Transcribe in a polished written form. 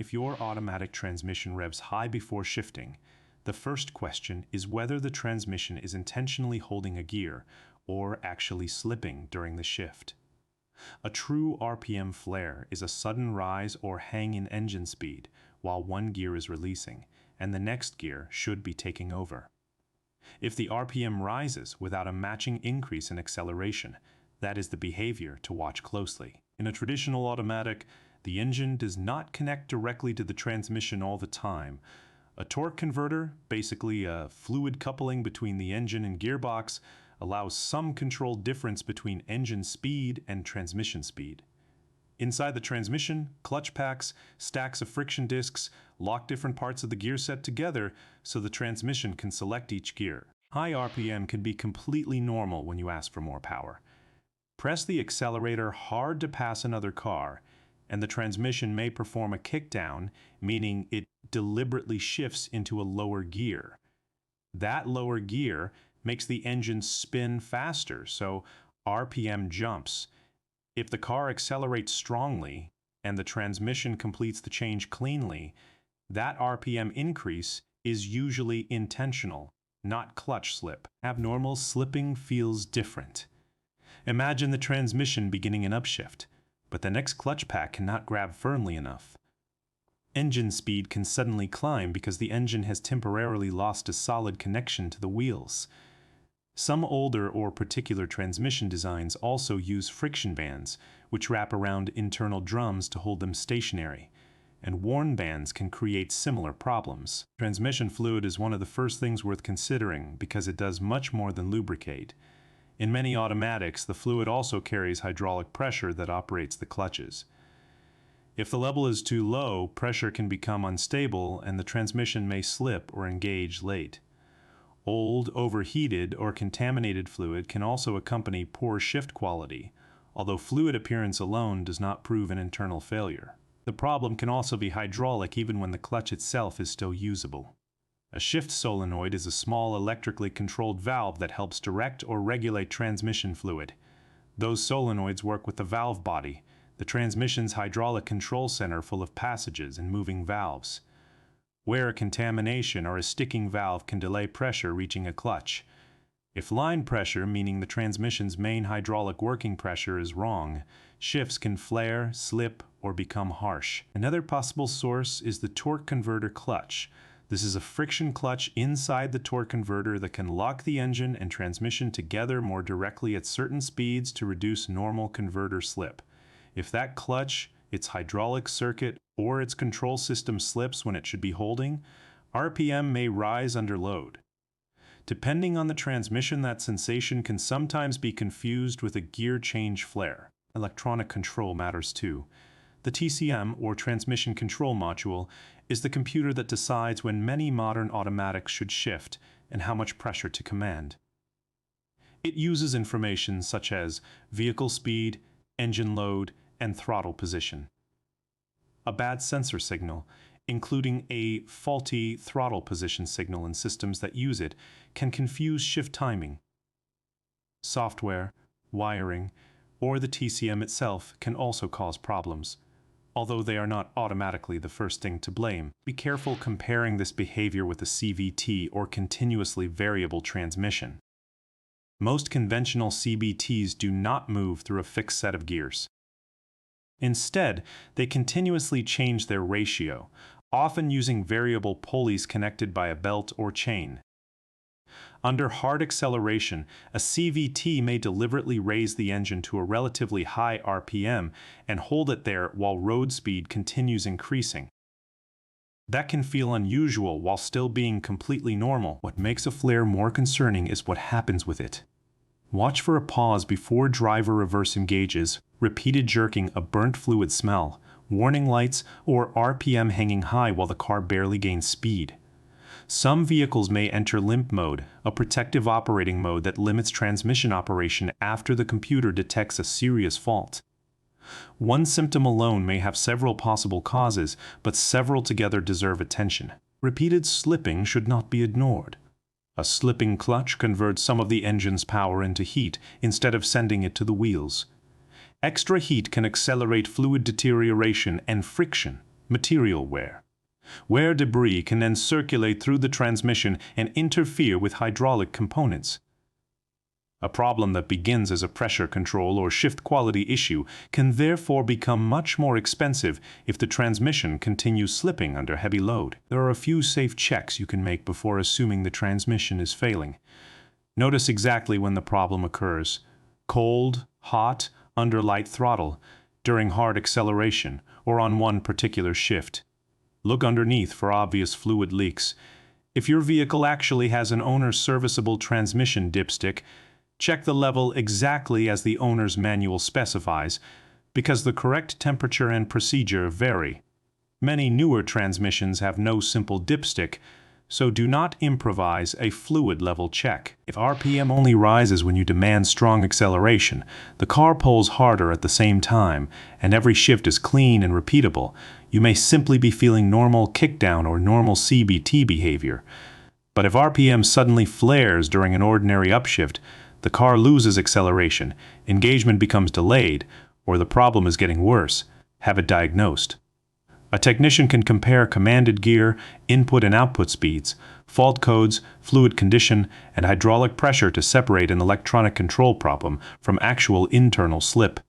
If your automatic transmission revs high before shifting, the first question is whether the transmission is intentionally holding a gear or actually slipping during the shift. A true RPM flare is a sudden rise or hang in engine speed while one gear is releasing, and the next gear should be taking over. If the RPM rises without a matching increase in acceleration, that is the behavior to watch closely. In a traditional automatic, the engine does not connect directly to the transmission all the time. A torque converter, basically a fluid coupling between the engine and gearbox, allows some controlled difference between engine speed and transmission speed. Inside the transmission, clutch packs, stacks of friction discs lock different parts of the gear set together so the transmission can select each gear. High RPM can be completely normal when you ask for more power. Press the accelerator hard to pass another car, and the transmission may perform a kickdown, meaning it deliberately shifts into a lower gear. That lower gear makes the engine spin faster, so RPM jumps. If the car accelerates strongly and the transmission completes the change cleanly, that RPM increase is usually intentional, not clutch slip. Abnormal slipping feels different. Imagine the transmission beginning an upshift, but the next clutch pack cannot grab firmly enough. Engine speed can suddenly climb because the engine has temporarily lost a solid connection to the wheels. Some older or particular transmission designs also use friction bands, which wrap around internal drums to hold them stationary, and worn bands can create similar problems. Transmission fluid is one of the first things worth considering because it does much more than lubricate. In many automatics, the fluid also carries hydraulic pressure that operates the clutches. If the level is too low, pressure can become unstable and the transmission may slip or engage late. Old, overheated, or contaminated fluid can also accompany poor shift quality, although fluid appearance alone does not prove an internal failure. The problem can also be hydraulic even when the clutch itself is still usable. A shift solenoid is a small electrically controlled valve that helps direct or regulate transmission fluid. Those solenoids work with the valve body, the transmission's hydraulic control center full of passages and moving valves. Where a contamination or a sticking valve can delay pressure reaching a clutch. If line pressure, meaning the transmission's main hydraulic working pressure, is wrong, shifts can flare, slip, or become harsh. Another possible source is the torque converter clutch. This is a friction clutch inside the torque converter that can lock the engine and transmission together more directly at certain speeds to reduce normal converter slip. If that clutch, its hydraulic circuit, or its control system slips when it should be holding, RPM may rise under load. Depending on the transmission, that sensation can sometimes be confused with a gear change flare. Electronic control matters too. The TCM, or Transmission Control Module, is the computer that decides when many modern automatics should shift and how much pressure to command. It uses information such as vehicle speed, engine load, and throttle position. A bad sensor signal, including a faulty throttle position signal in systems that use it, can confuse shift timing. Software, wiring, or the TCM itself can also cause problems. Although they are not automatically the first thing to blame, be careful comparing this behavior with a CVT or continuously variable transmission. Most conventional CVTs do not move through a fixed set of gears. Instead, they continuously change their ratio, often using variable pulleys connected by a belt or chain. Under hard acceleration, a CVT may deliberately raise the engine to a relatively high RPM and hold it there while road speed continues increasing. That can feel unusual while still being completely normal. What makes a flare more concerning is what happens with it. Watch for a pause before driver reverse engages, repeated jerking, a burnt fluid smell, warning lights, or RPM hanging high while the car barely gains speed. Some vehicles may enter Limp mode, a protective operating mode that limits transmission operation after the computer detects a serious fault. One symptom alone may have several possible causes, but several together deserve attention. Repeated slipping should not be ignored. A slipping clutch converts some of the engine's power into heat instead of sending it to the wheels. Extra heat can accelerate fluid deterioration and friction, Material wear. Wear debris can then circulate through the transmission and interfere with hydraulic components. A problem that begins as a pressure control or shift quality issue can therefore become much more expensive if the transmission continues slipping under heavy load. There are a few safe checks you can make before assuming the transmission is failing. Notice exactly when the problem occurs: cold, hot, under light throttle, during hard acceleration, or on one particular shift. Look underneath for obvious fluid leaks. If your vehicle actually has an owner's serviceable transmission dipstick, check the level exactly as the owner's manual specifies, because the correct temperature and procedure vary. Many newer transmissions have no simple dipstick, so do not improvise a fluid level check. If RPM only rises when you demand strong acceleration, the car pulls harder at the same time, and every shift is clean and repeatable, you may simply be feeling normal kickdown or normal CVT behavior. But if RPM suddenly flares during an ordinary upshift, the car loses acceleration, engagement becomes delayed, or the problem is getting worse, have it diagnosed. A technician can compare commanded gear, input and output speeds, fault codes, fluid condition, and hydraulic pressure to separate an electronic control problem from actual internal slip.